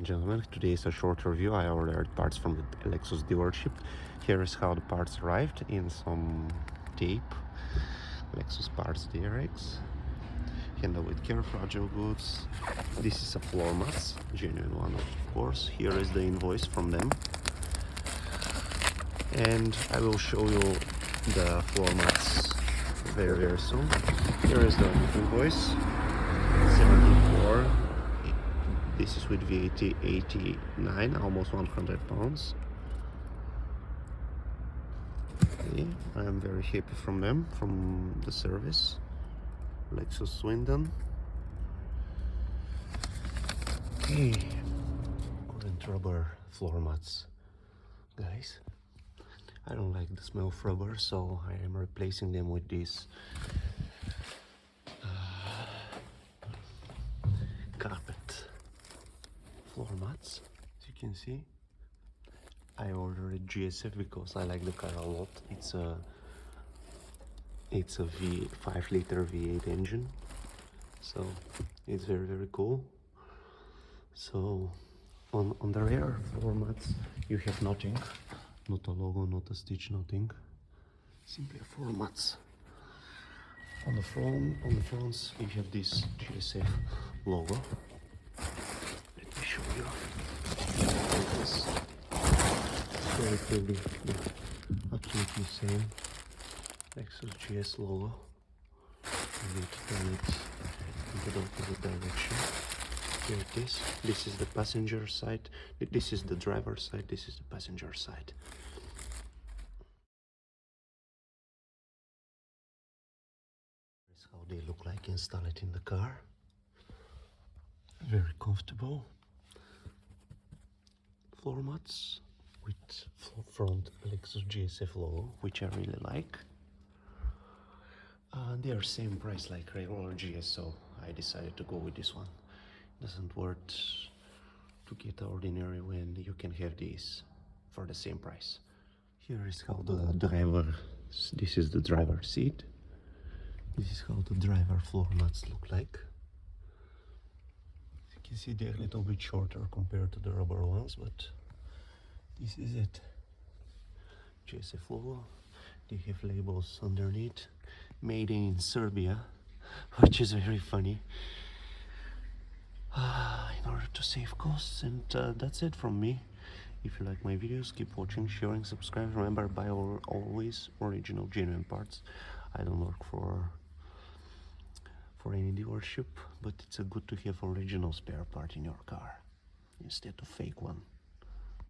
Gentlemen, today is a short review. I ordered parts from the Lexus dealership. Here is how the parts arrived in some tape. Lexus parts DRX. Handle with care, fragile goods. This is a floor mats, genuine one of course. Here is the invoice from them. And I will show you the floor mats very soon. Here is the invoice, 74. This is with VAT 89, almost 100 pounds. Okay, I am very happy from them, from the service. Lexus Swindon. Okay, current rubber floor mats. Guys, I don't like the smell of rubber, so I am replacing them with this carpet floor mats. As you can see, I ordered GSF because I like the car a lot. It's a 5-liter V8 engine, so it's very cool. So on the rear floor mats you have nothing, not a logo, not a stitch, nothing, simply floor mats. On the fronts you have this GSF logo. Let me show you. This very clearly, absolutely same LEXUS GS logo. I need to turn it into the opposite direction. Here it is. This is the passenger side. This is the driver's side. This is the passenger side. This is how they look like installed in the car. Very comfortable. Floor mats with front LEXUS GS F logo, which I really like. They are same price like regular GS, so I decided to go with this one. Doesn't worth to get ordinary when you can have these for the same price. Here is how the driver, this is the driver seat. This is how the driver floor mats look like. As you can see, they're a little bit shorter compared to the rubber ones, but this is it. GSF logo. They have labels underneath, made in Serbia, which is very funny. In order to save costs, and that's it from me. If you like my videos, keep watching, sharing, subscribe. Remember, buy always original, genuine parts. I don't work for any dealership, but it's a good to have original spare part in your car instead of fake one.